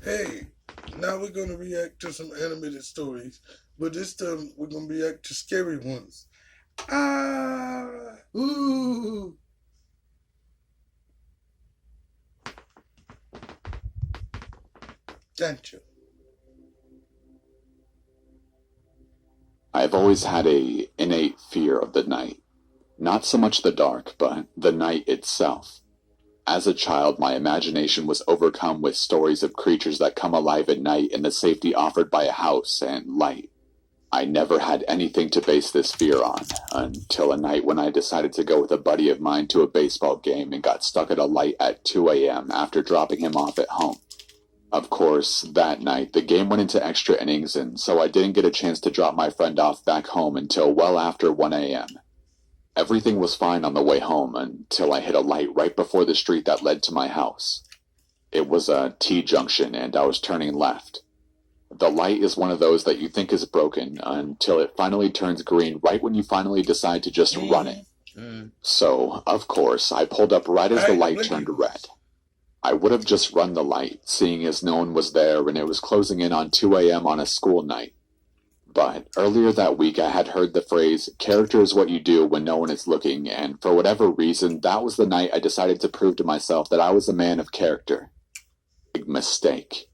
Hey, now we're gonna react to some animated stories, but this time we're gonna react to scary ones. Ah, ooh, gotcha. I've always had a innate fear of the night. Not so much the dark, but the night itself. As a child, my imagination was overcome with stories of creatures that come alive at night in the safety offered by a house and light. I never had anything to base this fear on, until a night when I decided to go with a buddy of mine to a baseball game and got stuck at a light at 2 a.m. after dropping him off at home. Of course, that night, the game went into extra innings, and so I didn't get a chance to drop my friend off back home until well after 1 a.m. Everything was fine on the way home until I hit a light right before the street that led to my house. It was a T-junction, and I was turning left. The light is one of those that you think is broken until it finally turns green right when you finally decide to just run it. So, of course, I pulled up right as the light turned red. I would have just run the light, seeing as no one was there and it was closing in on 2 a.m. on a school night. But earlier that week I had heard the phrase, character is what you do when no one is looking, and for whatever reason, that was the night I decided to prove to myself that I was a man of character. Big mistake.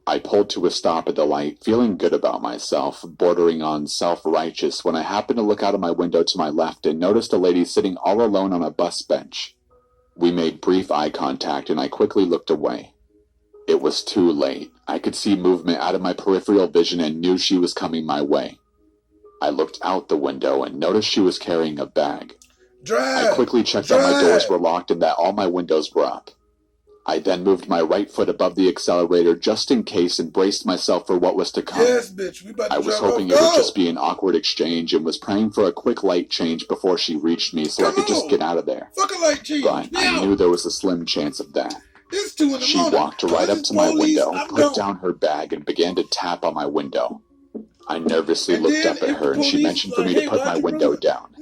I pulled to a stop at the light, feeling good about myself, bordering on self-righteous, when I happened to look out of my window to my left and noticed a lady sitting all alone on a bus bench. We made brief eye contact, and I quickly looked away. It was too late. I could see movement out of my peripheral vision and knew she was coming my way. I looked out the window and noticed she was carrying a bag. I quickly checked that my doors were locked and that all my windows were up. I then moved my right foot above the accelerator just in case and braced myself for what was to come. Yes, bitch, we about to I was drive hoping off. it would just be an awkward exchange and was praying for a quick light change before she reached me so I could just get out of there. Fuck a light change. But I knew there was a slim chance of that. It's 2 in the She morning. walked right up to my window, put down her bag, and began to tap on my window. I nervously looked up at her, and she mentioned for me to put my window down.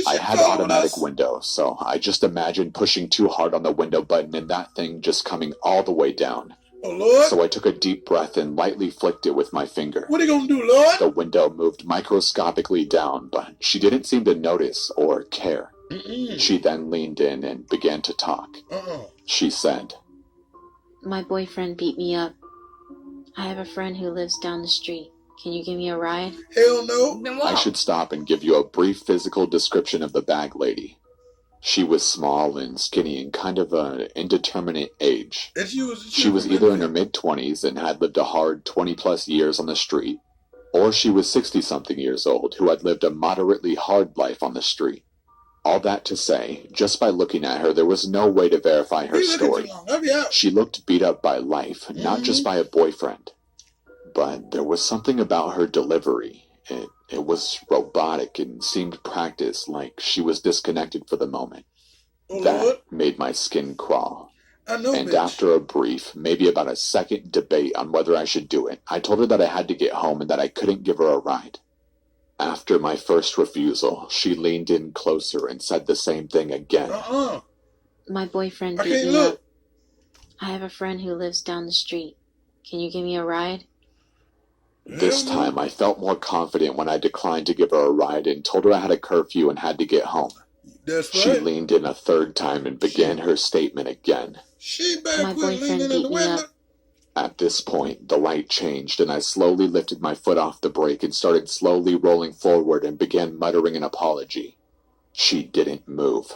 I had automatic windows, so I just imagined pushing too hard on the window button and that thing just coming all the way down. Oh, Lord. So I took a deep breath and lightly flicked it with my finger. What are you gonna do, Lord? The window moved microscopically down, but she didn't seem to notice or care. She then leaned in and began to talk. She said, My boyfriend beat me up. I have a friend who lives down the street. Can you give me a ride? Hell no. I should stop and give you a brief physical description of the bag lady. She was small and skinny and kind of an indeterminate age. She was either in her mid-20s and had lived a hard 20-plus years on the street, or she was 60-something years old who had lived a moderately hard life on the street. All that to say, just by looking at her, there was no way to verify her story. She looked beat up by life, not just by a boyfriend. But there was something about her delivery. It was robotic and seemed practiced, like she was disconnected for the moment. That made my skin crawl. And after a brief, maybe about a second debate on whether I should do it, I told her that I had to get home and that I couldn't give her a ride. After my first refusal, she leaned in closer and said the same thing again. My boyfriend beat me up. I have a friend who lives down the street. Can you give me a ride? This time I felt more confident when I declined to give her a ride and told her I had a curfew and had to get home. She leaned in a third time and began her statement again. My boyfriend beat me up. At this point, the light changed and I slowly lifted my foot off the brake and started slowly rolling forward and began muttering an apology. She didn't move.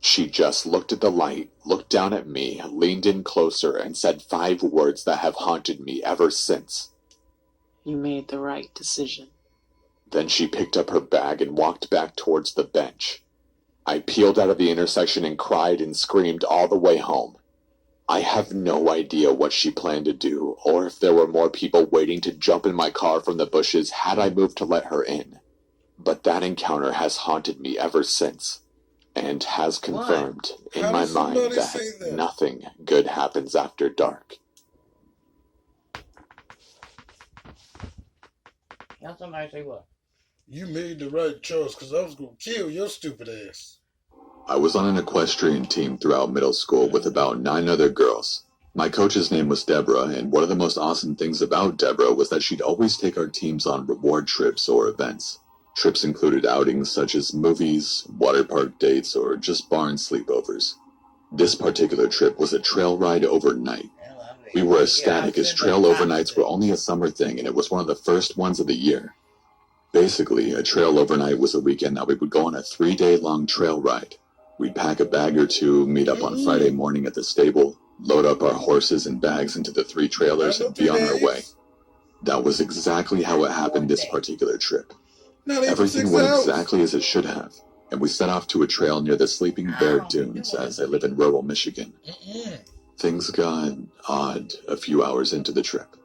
She just looked at the light, looked down at me, leaned in closer, and said 5 words that have haunted me ever since. You made the right decision. Then she picked up her bag and walked back towards the bench. I peeled out of the intersection and cried and screamed all the way home. I have no idea what she planned to do, or if there were more people waiting to jump in my car from the bushes had I moved to let her in. But that encounter has haunted me ever since, and has confirmed in my mind that nothing good happens after dark. Now somebody say what? You made the right choice, because I was going to kill your stupid ass. I was on an equestrian team throughout middle school with about 9 other girls. My coach's name was Deborah, and one of the most awesome things about Deborah was that she'd always take our teams on reward trips or events. Trips included outings such as movies, water park dates, or just barn sleepovers. This particular trip was a trail ride overnight. We were ecstatic as trail overnights were only a summer thing, and it was one of the first ones of the year. Basically, a trail overnight was a weekend that we would go on a 3-day-long trail ride. We'd pack a bag or two, meet up on Friday morning at the stable, load up our horses and bags into the 3 trailers, and be on our way. That was exactly how it happened this particular trip. Everything went exactly as it should have, and we set off to a trail near the Sleeping Bear Dunes, as I live in rural Michigan. Things got odd a few hours into the trip.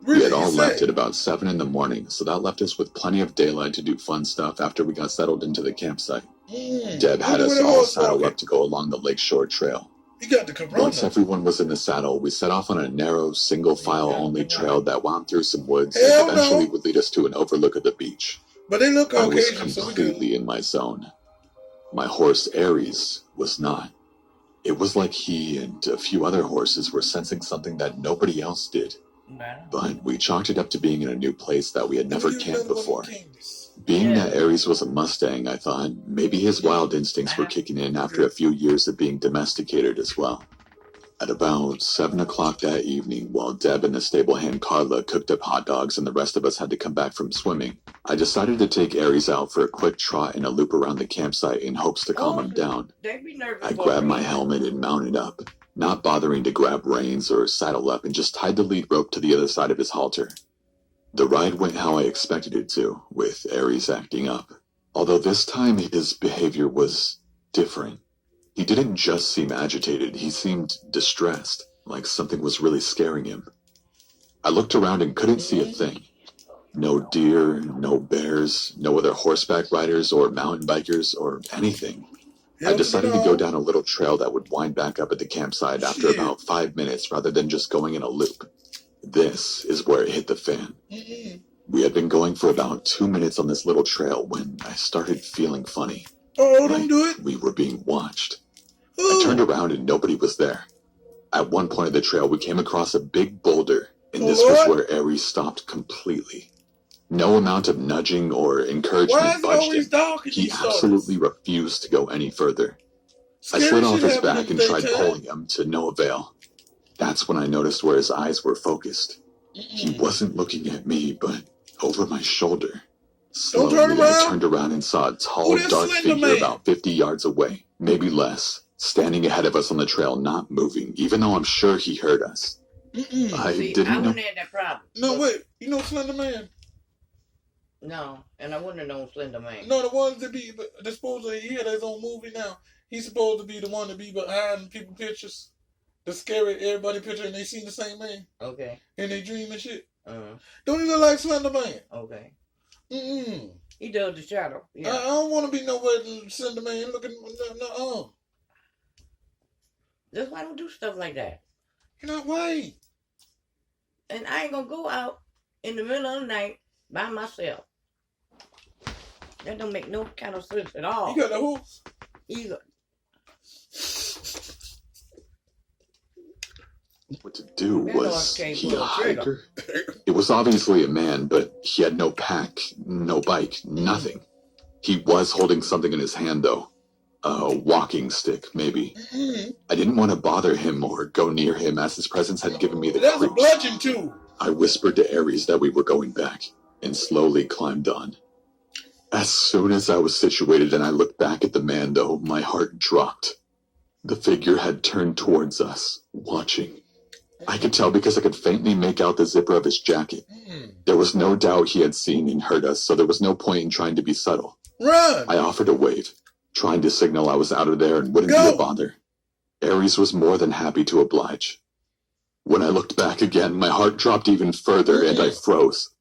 We had all left at about 7 in the morning, so that left us with plenty of daylight to do fun stuff after we got settled into the campsite. Deb had us all saddle up to go along the Lakeshore Trail. Once everyone was in the saddle, we set off on a narrow, single-file only trail that wound through some woods and eventually would lead us to an overlook of the beach. But they look I was Caucasian, so we completely in my zone. My horse, Aries, was not. It was like he and a few other horses were sensing something that nobody else did. But we chalked it up to being in a new place that we had never camped before. Being that Aries was a Mustang, I thought maybe his wild instincts were kicking in after a few years of being domesticated as well. At about 7 o'clock that evening, while Deb and the stable hand Carla cooked up hot dogs and the rest of us had to come back from swimming, I decided to take Aries out for a quick trot and a loop around the campsite in hopes to calm him down. I grabbed my helmet and mounted up, not bothering to grab reins or saddle up, and just tied the lead rope to the other side of his halter. The ride went how I expected it to, with Aries acting up. Although this time his behavior was different. He didn't just seem agitated, he seemed distressed, like something was really scaring him. I looked around and couldn't see a thing. No deer, no bears, no other horseback riders or mountain bikers or anything. I decided to go down a little trail that would wind back up at the campsite after about 5 minutes rather than just going in a loop. This is where it hit the fan. We had been going for about 2 minutes on this little trail when I started feeling funny. Oh, don't do it. We were being watched. I turned around and nobody was there. At one point of the trail, we came across a big boulder, and this was where Aries stopped completely. No amount of nudging or encouragement budged him. He absolutely refused to go any further. I slid off his back and tried pulling him, to no avail. That's when I noticed where his eyes were focused. He wasn't looking at me, but over my shoulder. Slowly, I turned around and saw a tall, dark figure about 50 yards away, maybe less, standing ahead of us on the trail, not moving, even though I'm sure he heard us. I didn't know. Had that problem. No, wait. You know Slender Man? No, and I wouldn't have known Slender Man. No, the ones that be, they're supposed to, he had his own movie now. He's supposed to be the one to be behind people pictures. The scary everybody picture, and they seen the same man. Okay. And they dream and shit. Don't he look like Slender Man? Okay. Mm-mm. He does the shadow. Yeah. I don't want to be nowhere Slender Man looking, no. That's why I don't do stuff like that. You're not white. And I ain't gonna go out in the middle of the night by myself. That don't make no kind of sense at all. You got the horse? Either. What to do was he a hiker? It was obviously a man, but he had no pack, no bike, nothing. He was holding something in his hand, though. A walking stick, maybe. I didn't want to bother him or go near him, as his presence had given me the creeps. That's a bludgeon, too. I whispered to Aries that we were going back, and slowly climbed on. As soon as I was situated and I looked back at the man, though, my heart dropped. The figure had turned towards us, watching. I could tell because I could faintly make out the zipper of his jacket. There was no doubt he had seen and heard us, so there was no point in trying to be subtle. Run! I offered a wave, trying to signal I was out of there and wouldn't be a bother. Aries was more than happy to oblige. When I looked back again, my heart dropped even further and I froze.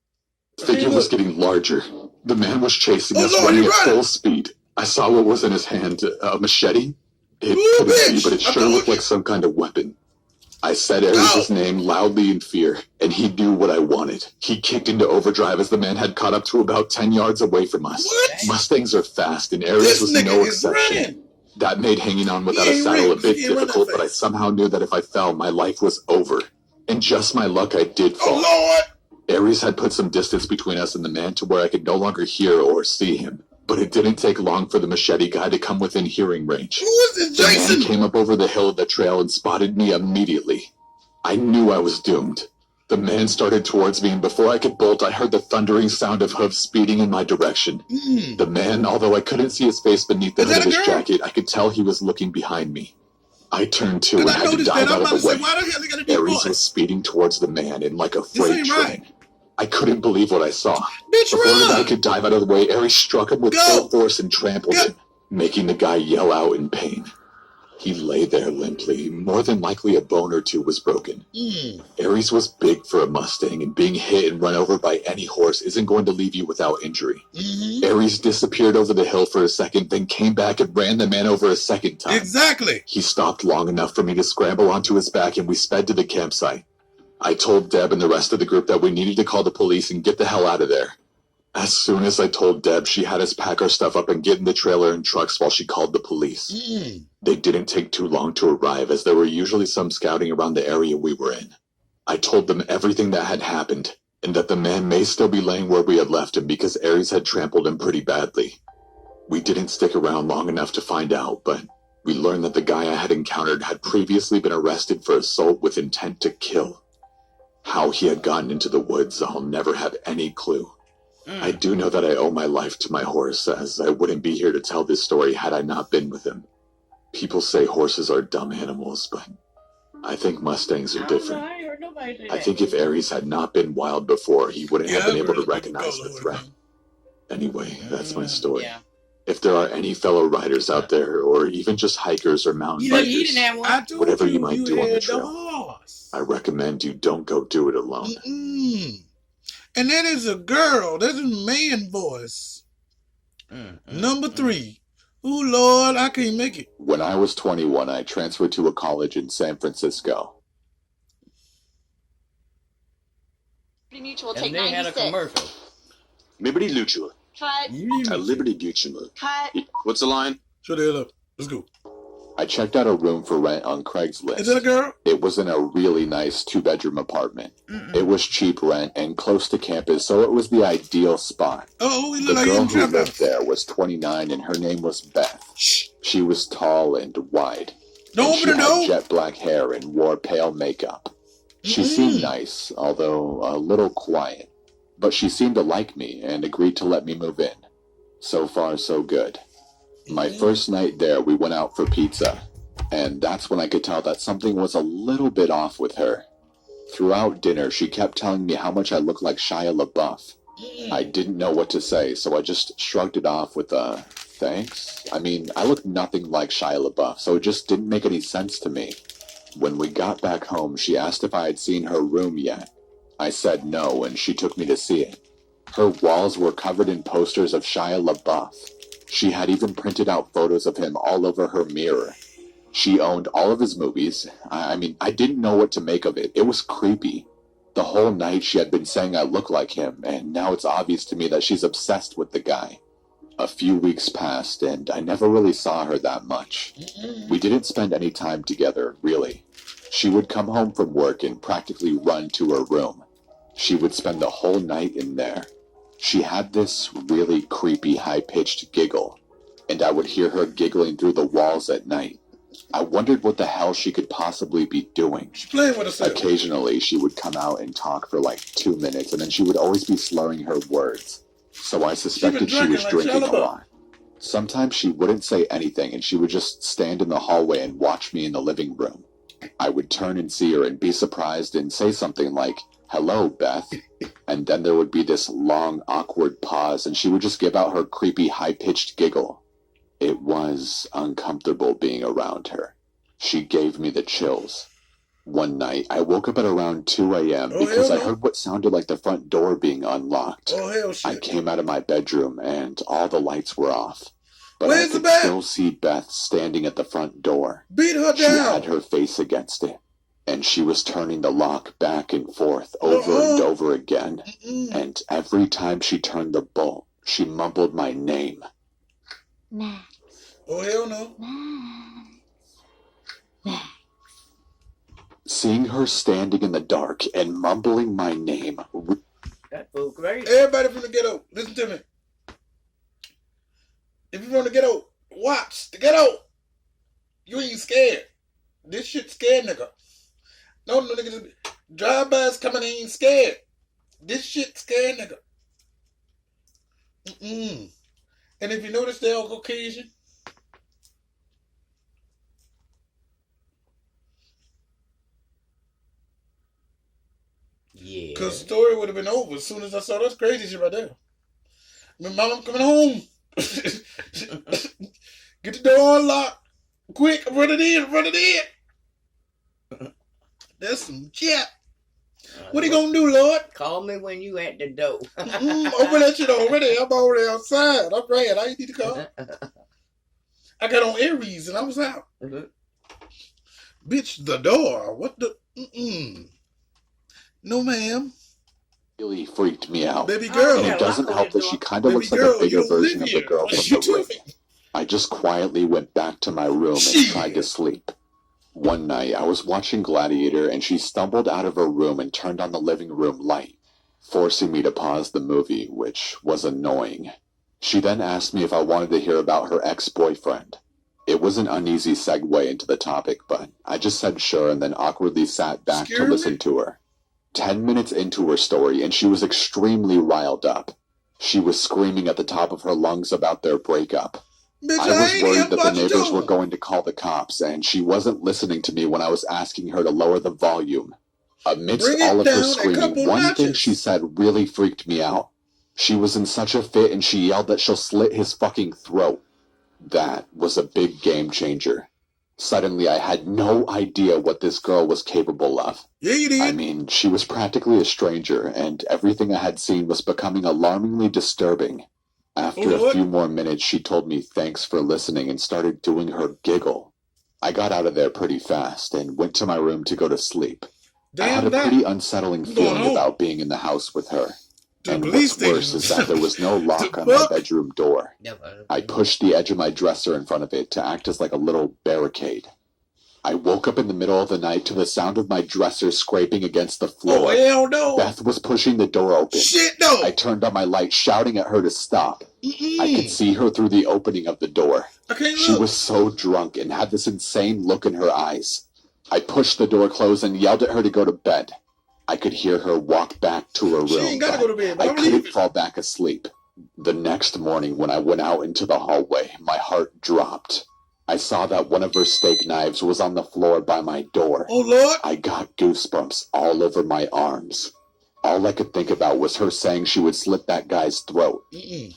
The figure was getting larger. The man was chasing us, running at full speed. I saw what was in his hand, a machete? It couldn't be, but it sure looked like some kind of weapon. I said Aries' name loudly in fear, and he knew what I wanted. He kicked into overdrive as the man had caught up to about 10 yards away from us. What? Mustangs are fast, and Aries was no exception. That made hanging on without He a ain't saddle a rich. bit He ain't run that difficult, but I fast. somehow knew that if I fell, my life was over. And just my luck, I did fall. Oh, Lord. Ares had put some distance between us and the man to where I could no longer hear or see him. But it didn't take long for the machete guy to come within hearing range. Who is this, The man Jason? came up over the hill of the trail and spotted me immediately. I knew I was doomed. The man started towards me, and before I could bolt, I heard the thundering sound of hooves speeding in my direction. The man, although I couldn't see his face beneath the Is hood that of a his girl? jacket, I could tell he was looking behind me. I turned to and Because I had to noticed dive that. I'm out about of to the say, way. why the hell they got a deep Ares voice? was speeding towards the man in like a This freight ain't train. right. I couldn't believe what I saw. Bitch, Before the guy run. could dive out of the way, Ares struck him with Go. full force and trampled Go. him, making the guy yell out in pain. He lay there limply. More than likely a bone or two was broken. Ares was big for a Mustang, and being hit and run over by any horse isn't going to leave you without injury. Ares disappeared over the hill for a second, then came back and ran the man over a second time. Exactly. He stopped long enough for me to scramble onto his back, and we sped to the campsite. I told Deb and the rest of the group that we needed to call the police and get the hell out of there. As soon as I told Deb, she had us pack our stuff up and get in the trailer and trucks while she called the police. They didn't take too long to arrive, as there were usually some scouting around the area we were in. I told them everything that had happened, and that the man may still be laying where we had left him because Ares had trampled him pretty badly. We didn't stick around long enough to find out, but we learned that the guy I had encountered had previously been arrested for assault with intent to kill. How he had gotten into the woods, I'll never have any clue. I do know that I owe my life to my horse, as I wouldn't be here to tell this story had I not been with him. People say horses are dumb animals, but I think Mustangs are different. I ain't heard nobody say I that. think if Ares had not been wild before, he wouldn't have been able to really recognize the threat. Anyway, that's my story. Yeah. If there are any fellow riders out there, or even just hikers or mountain You didn't bikers, have one. I told Whatever you might do on the had trail. horse. I recommend you don't go do it alone. And that is a girl. That's a man voice. Number 3. Oh, Lord, I can't make it. When I was 21, I transferred to a college in San Francisco. Mutual And take they had a 96. commercial. Liberty Mutual. Cut. Liberty Mutual. Cut. What's the line? Shut the hell up. Let's go. I checked out a room for rent on Craigslist. Is that a girl? It was in a really nice 2-bedroom apartment. It was cheap rent and close to campus, so it was the ideal spot. Oh, he The look like girl he's who in lived trouble. there was 29, and her name was Beth. Shh. She was tall and wide. Don't and open she the had door. jet black hair and wore pale makeup. She seemed nice, although a little quiet. But she seemed to like me and agreed to let me move in. So far, so good. My first night there, we went out for pizza. And that's when I could tell that something was a little bit off with her. Throughout dinner, she kept telling me how much I looked like Shia LaBeouf. I didn't know what to say, so I just shrugged it off with a thanks. I mean, I looked nothing like Shia LaBeouf, so it just didn't make any sense to me. When we got back home, she asked if I had seen her room yet. I said no, and she took me to see it. Her walls were covered in posters of Shia LaBeouf. She had even printed out photos of him all over her mirror. She owned all of his movies. I mean, I didn't know what to make of it. It was creepy. The whole night she had been saying I look like him, and now it's obvious to me that she's obsessed with the guy. A few weeks passed, and I never really saw her that much. We didn't spend any time together, really. She would come home from work and practically run to her room. She would spend the whole night in there. She had this really creepy, high-pitched giggle, and I would hear her giggling through the walls at night. I wondered what the hell she could possibly be doing. She's playing with herself. Occasionally, she would come out and talk for like 2 minutes, and then she would always be slurring her words. So I suspected she was drinking like drinking a Shia lot. Sometimes she wouldn't say anything, and she would just stand in the hallway and watch me in the living room. I would turn and see her and be surprised and say something like, "Hello, Beth." And then there would be this long, awkward pause, and she would just give out her creepy, high-pitched giggle. It was uncomfortable being around her. She gave me the chills. One night, I woke up at around 2 a.m. Oh, because I hell no. heard what sounded like the front door being unlocked. Oh, hell I shit. came out of my bedroom, and all the lights were off. But Where's I the could bed? still see Beth standing at the front door. Beat her She had down. her face against it, and she was turning the lock back and forth over and over again. And every time she turned the bolt, she mumbled my name. Max. Oh, hell no. Seeing her standing in the dark and mumbling my name. That fool crazy. Everybody from the ghetto, listen to me. If you're from the ghetto, watch the ghetto. You ain't scared. This shit scared, nigga. No, nigga. Drive-bys coming, ain't scared. This shit scared, nigga. And if you notice, they're all Caucasian. Yeah. Because the story would have been over as soon as I saw this crazy shit right there. My mom, I'm coming home. Get the door unlocked. Quick, run it in. That's some shit. What are you gonna do, Lord? Call me when you at the door. Open that shit already. I'm already outside. I'm ready. I ain't need to call. I got on Aries and I was out. Bitch, the door. What the? No, ma'am. Really freaked me out. Baby girl. And it doesn't help that she kind of looks like a bigger version of the girl from the Ring. I just quietly went back to my room and tried to sleep. One night, I was watching Gladiator and she stumbled out of her room and turned on the living room light, forcing me to pause the movie, which was annoying. She then asked me if I wanted to hear about her ex-boyfriend. It was an uneasy segue into the topic, but I just said sure and then awkwardly sat back to listen to her. 10 minutes into her story, and she was extremely riled up. She was screaming at the top of her lungs about their breakup. Bitch, I was worried that the neighbors were going to call the cops, and she wasn't listening to me when I was asking her to lower the volume. Amidst all of her screaming, one thing she said really freaked me out. She was in such a fit, and she yelled that she'll slit his fucking throat. That was a big game changer. Suddenly, I had no idea what this girl was capable of. Yeah, you did. I mean, she was practically a stranger, and everything I had seen was becoming alarmingly disturbing. After a few more minutes, she told me thanks for listening and started doing her giggle. I got out of there pretty fast and went to my room to go to sleep. I had a pretty unsettling feeling about being in the house with her. And what's worse is that there was no lock on my bedroom door. I pushed the edge of my dresser in front of it to act as like a little barricade. I woke up in the middle of the night to the sound of my dresser scraping against the floor. Oh, hell no. Beth was pushing the door open. Shit, no. I turned on my light, shouting at her to stop. I could see her through the opening of the door. She was so drunk and had this insane look in her eyes. I pushed the door closed and yelled at her to go to bed. I could hear her walk back to her room. She ain't gotta go to bed, I couldn't fall back asleep. The next morning, when I went out into the hallway, my heart dropped. I saw that one of her steak knives was on the floor by my door. Oh, Lord. I got goosebumps all over my arms. All I could think about was her saying she would slit that guy's throat.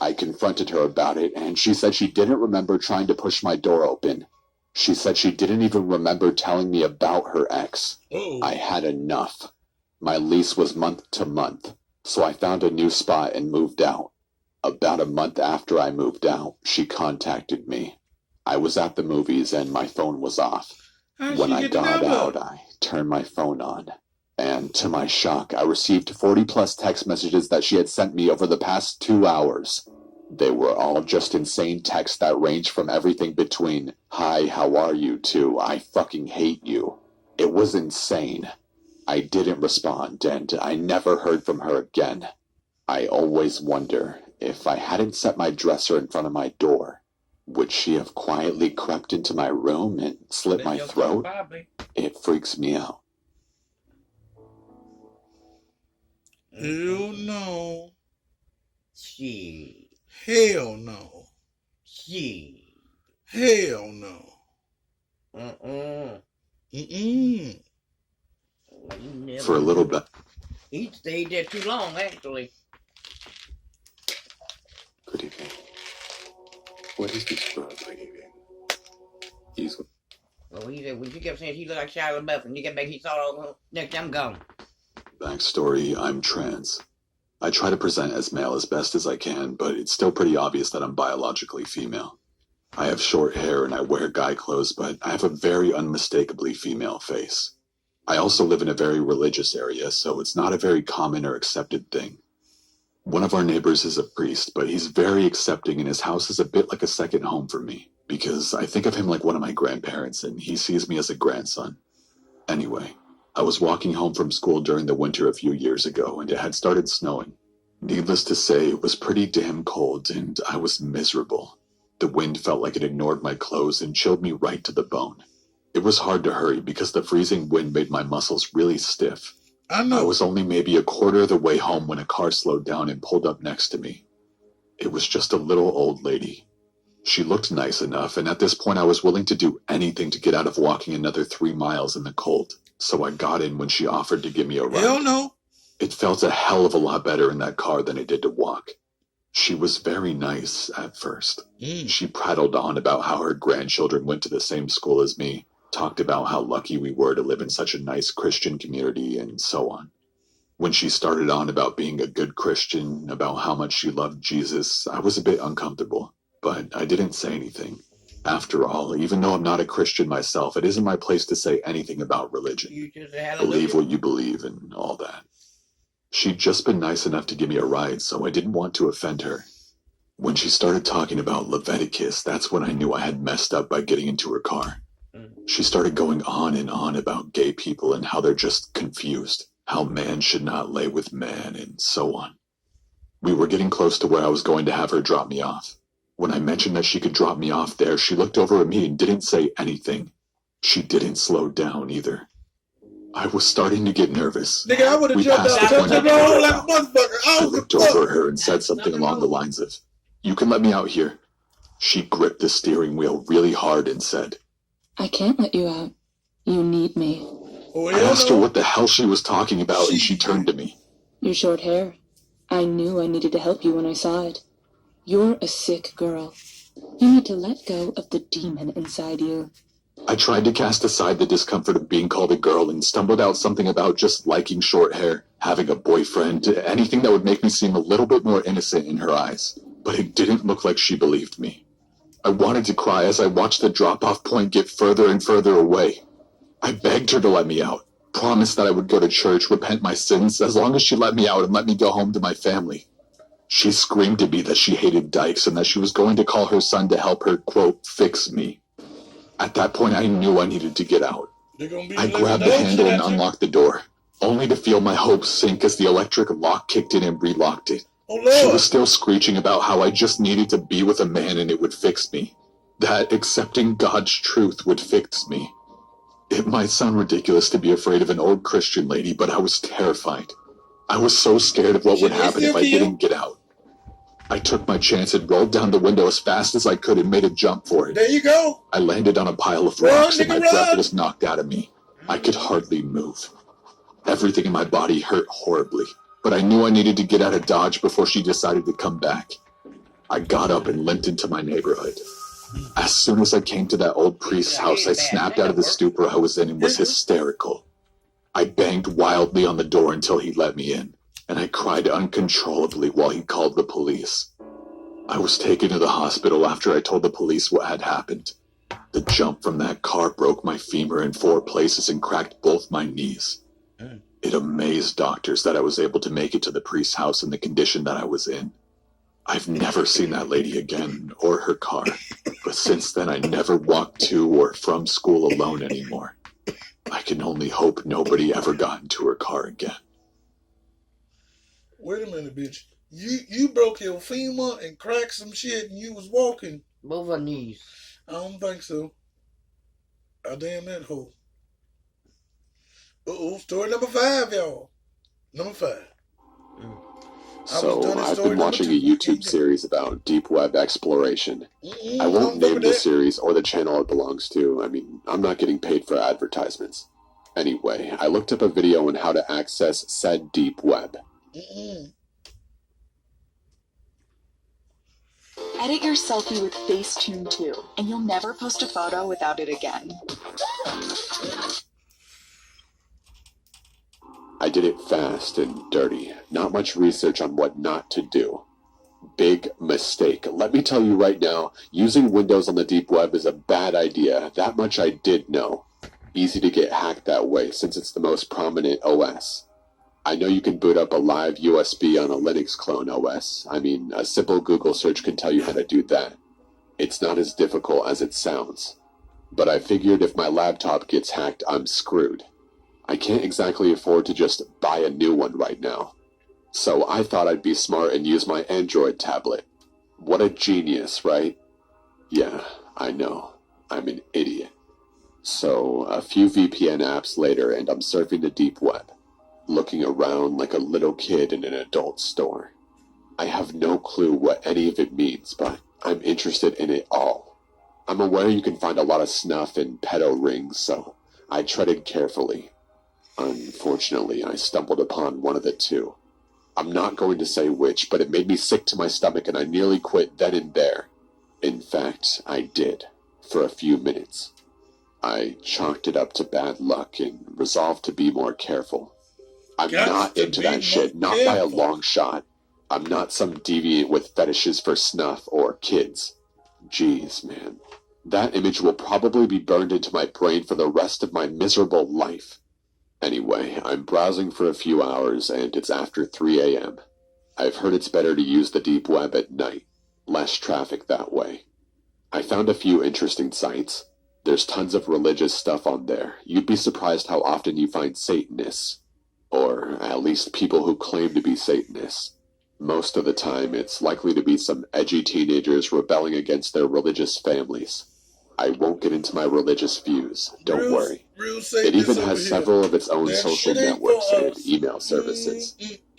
I confronted her about it, and she said she didn't remember trying to push my door open. She said she didn't even remember telling me about her ex. I had enough. My lease was month to month, so I found a new spot and moved out. About a month after I moved out, she contacted me. I was at the movies and my phone was off. When I got out, I turned my phone on. And to my shock, I received 40-plus text messages that she had sent me over the past 2 hours. They were all just insane texts that ranged from everything between, "Hi, how are you?" to, "I fucking hate you." It was insane. I didn't respond, and I never heard from her again. I always wonder, if I hadn't set my dresser in front of my door, would she have quietly crept into my room and slit my throat? It freaks me out. Hell no. Shit. Hell no. Shit. Hell no. For a little bit. He stayed there too long, actually. Good evening. What is this for, good evening? Well, he said, when you kept saying he looked like Shia LaBeouf, and you get back, he saw all next time gone. Backstory, I'm trans. I try to present as male as best as I can, but it's still pretty obvious that I'm biologically female. I have short hair and I wear guy clothes, but I have a very unmistakably female face. I also live in a very religious area, so it's not a very common or accepted thing. One of our neighbors is a priest, but he's very accepting and his house is a bit like a second home for me, because I think of him like one of my grandparents, and he sees me as a grandson. Anyway, I was walking home from school during the winter a few years ago, and it had started snowing. Needless to say, it was pretty damn cold, and I was miserable. The wind felt like it ignored my clothes and chilled me right to the bone. It was hard to hurry because the freezing wind made my muscles really stiff. I know. I was only maybe a quarter of the way home when a car slowed down and pulled up next to me. It was just a little old lady. She looked nice enough, and at this point I was willing to do anything to get out of walking another 3 miles in the cold, so I got in when she offered to give me a ride. Hell no. It felt a hell of a lot better in that car than it did to walk. She was very nice at first. She prattled on about how her grandchildren went to the same school as me, talked about how lucky we were to live in such a nice Christian community, and so on. When she started on about being a good Christian, about how much she loved Jesus, I was a bit uncomfortable, but I didn't say anything. After all, even though I'm not a Christian myself, it isn't my place to say anything about religion. You just had a Believe little- what you believe and all that. She'd just been nice enough to give me a ride, so I didn't want to offend her. When she started talking about Leviticus, that's when I knew I had messed up by getting into her car. She started going on and on about gay people and how they're just confused, how man should not lay with man, and so on. We were getting close to where I was going to have her drop me off. When I mentioned that she could drop me off there, she looked over at me and didn't say anything. She didn't slow down either. I was starting to get nervous. Nigga, I would have We jumped passed out the and point touched of her the like a motherfucker. I I looked was over at her and said something along the lines of, "You can let me out here." She gripped the steering wheel really hard and said, I can't let you out. You need me. Oh, I asked her what the hell she was talking about, and she turned to me. Your short hair. I knew I needed to help you when I saw it. You're a sick girl. You need to let go of the demon inside you. I tried to cast aside the discomfort of being called a girl and stumbled out something about just liking short hair, having a boyfriend, anything that would make me seem a little bit more innocent in her eyes. But it didn't look like she believed me. I wanted to cry as I watched the drop-off point get further and further away. I begged her to let me out, promised that I would go to church, repent my sins, as long as she let me out and let me go home to my family. She screamed at me that she hated dykes and that she was going to call her son to help her, quote, fix me. At that point, I knew I needed to get out. I grabbed the handle and unlocked the door, only to feel my hopes sink as the electric lock kicked in and relocked it. Oh, She Lord. was still screeching about how I just needed to be with a man and it would fix me. That accepting God's truth would fix me. It might sound ridiculous to be afraid of an old Christian lady, but I was terrified. I was so scared of what would happen if I didn't get out. I took my chance and rolled down the window as fast as I could and made a jump for it. There you go. I landed on a pile of Run, rocks and my nigga, breath run. was knocked out of me. I could hardly move. Everything in my body hurt horribly, but I knew I needed to get out of Dodge before she decided to come back. I got up and limped into my neighborhood. As soon as I came to that old priest's house, I snapped out of the stupor I was in and was hysterical. I banged wildly on the door until he let me in, and I cried uncontrollably while he called the police. I was taken to the hospital after I told the police what had happened. The jump from that car broke my femur in 4 places and cracked both my knees. It amazed doctors that I was able to make it to the priest's house in the condition that I was in. I've never seen that lady again, or her car, but since then I never walked to or from school alone anymore. I can only hope nobody ever got into her car again. Wait a minute, bitch. You broke your femur and cracked some shit and you was walking. Both her knees. I don't think so. I damn that hoe. Uh-oh, story number 5, y'all. Number 5. So, I've been watching a YouTube series about deep web exploration. I won't don't name do the that. series or the channel it belongs to. I mean, I'm not getting paid for advertisements. Anyway, I looked up a video on how to access said deep web. Edit your selfie with Facetune 2, and you'll never post a photo without it again. I did it fast and dirty. Not much research on what not to do. Big mistake. Let me tell you right now, using Windows on the deep web is a bad idea. That much I did know. Easy to get hacked that way since it's the most prominent OS. I know you can boot up a live USB on a Linux clone OS. I mean, a simple Google search can tell you how to do that. It's not as difficult as it sounds. But I figured if my laptop gets hacked, I'm screwed. I can't exactly afford to just buy a new one right now. So I thought I'd be smart and use my Android tablet. What a genius, right? Yeah, I know. I'm an idiot. So, a few VPN apps later and I'm surfing the deep web, looking around like a little kid in an adult store. I have no clue what any of it means, but I'm interested in it all. I'm aware you can find a lot of snuff in pedo rings, so I treaded carefully. Unfortunately, I stumbled upon one of the two. I'm not going to say which, but it made me sick to my stomach and I nearly quit then and there. In fact, I did, for a few minutes. I chalked it up to bad luck and resolved to be more careful. I'm not into that shit, not by a long shot. I'm not some deviant with fetishes for snuff or kids. Jeez, man. That image will probably be burned into my brain for the rest of my miserable life. Anyway, I'm browsing for a few hours and it's after 3 a.m. I've heard it's better to use the deep web at night. Less traffic that way. I found a few interesting sites. There's tons of religious stuff on there. You'd be surprised how often you find Satanists. Or at least people who claim to be Satanists. Most of the time, it's likely to be some edgy teenagers rebelling against their religious families. I won't get into my religious views, don't worry. It even has several of its own social networks and email services.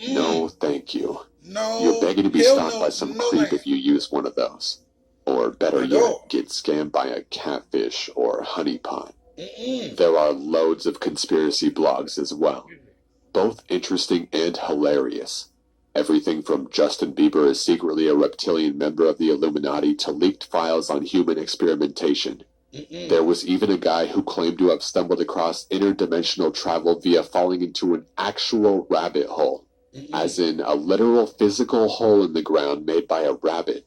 No, thank you. You're begging to be stalked by some creep if you use one of those. Or better yet, get scammed by a catfish or honeypot. There are loads of conspiracy blogs as well. Both interesting and hilarious. Everything from Justin Bieber is secretly a reptilian member of the Illuminati to leaked files on human experimentation. There was even a guy who claimed to have stumbled across interdimensional travel via falling into an actual rabbit hole. As in a literal physical hole in the ground made by a rabbit.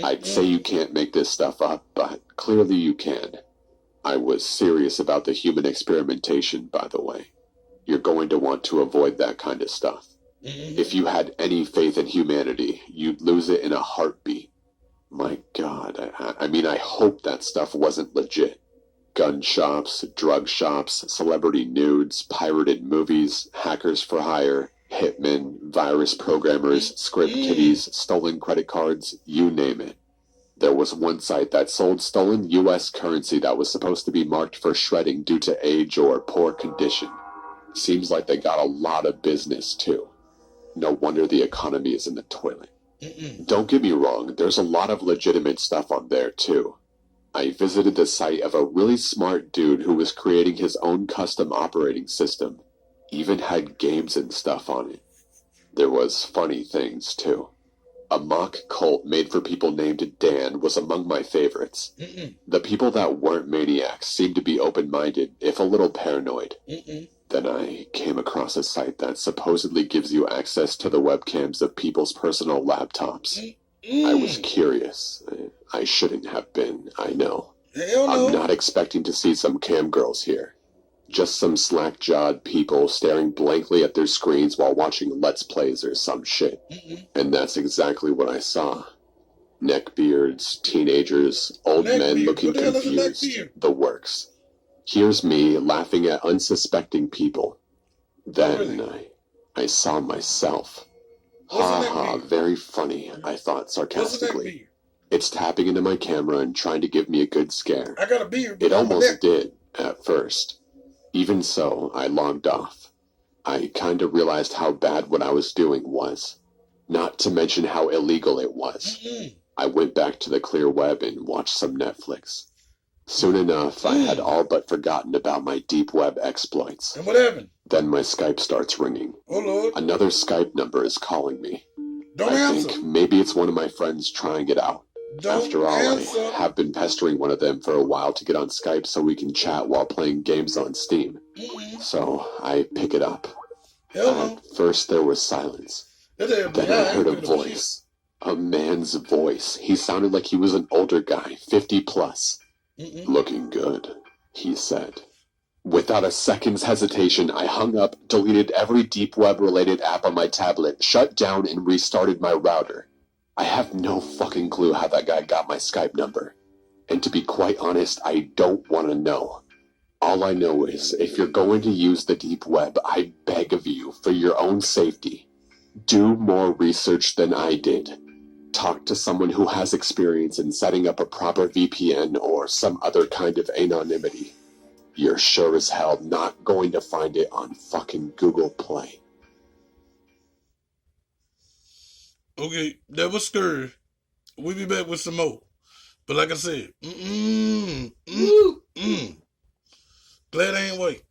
I'd say you can't make this stuff up, but clearly you can. I was serious about the human experimentation, by the way. You're going to want to avoid that kind of stuff. If you had any faith in humanity, you'd lose it in a heartbeat. My God, I mean, I hope that stuff wasn't legit. Gun shops, drug shops, celebrity nudes, pirated movies, hackers for hire, hitmen, virus programmers, script kiddies, stolen credit cards, you name it. There was one site that sold stolen US currency that was supposed to be marked for shredding due to age or poor condition. Seems like they got a lot of business, too. No wonder the economy is in the toilet. Don't get me wrong, there's a lot of legitimate stuff on there, too. I visited the site of a really smart dude who was creating his own custom operating system. Even had games and stuff on it. There was funny things, too. A mock cult made for people named Dan was among my favorites. The people that weren't maniacs seemed to be open-minded, if a little paranoid. Then I came across a site that supposedly gives you access to the webcams of people's personal laptops. I was curious. I shouldn't have been, I know. I'm not expecting to see some cam girls here. Just some slack-jawed people staring blankly at their screens while watching Let's Plays or some shit. And that's exactly what I saw. Neckbeards, teenagers, old men looking confused, the works. Here's me laughing at unsuspecting people. Then I saw myself. Ha ha, very funny, I thought sarcastically. It's tapping into my camera and trying to give me a good scare. I got a beard. It almost did, at first. Even so, I logged off. I kinda realized how bad what I was doing was. Not to mention how illegal it was. I went back to the clear web and watched some Netflix. Soon enough, I had all but forgotten about my deep web exploits. And what happened? Then my Skype starts ringing. Oh, Lord. Another Skype number is calling me. Don't I answer. think maybe it's one of my friends trying it out. Don't After all, answer. I have been pestering one of them for a while to get on Skype so we can chat while playing games on Steam. So I pick it up. Hell no. At first there was silence. Then I heard a voice. A man's voice. He sounded like he was an older guy, 50 plus. Looking good, he said. Without a second's hesitation, I hung up, deleted every deep web related app on my tablet, shut down and restarted my router. I have no fucking clue how that guy got my Skype number. And to be quite honest, I don't want to know. All I know is, if you're going to use the deep web, I beg of you, for your own safety, do more research than I did. Talk to someone who has experience in setting up a proper VPN or some other kind of anonymity. You're sure as hell not going to find it on fucking Google Play. Okay, that was scary. We'll be back with some more. But like I said, glad I ain't wait.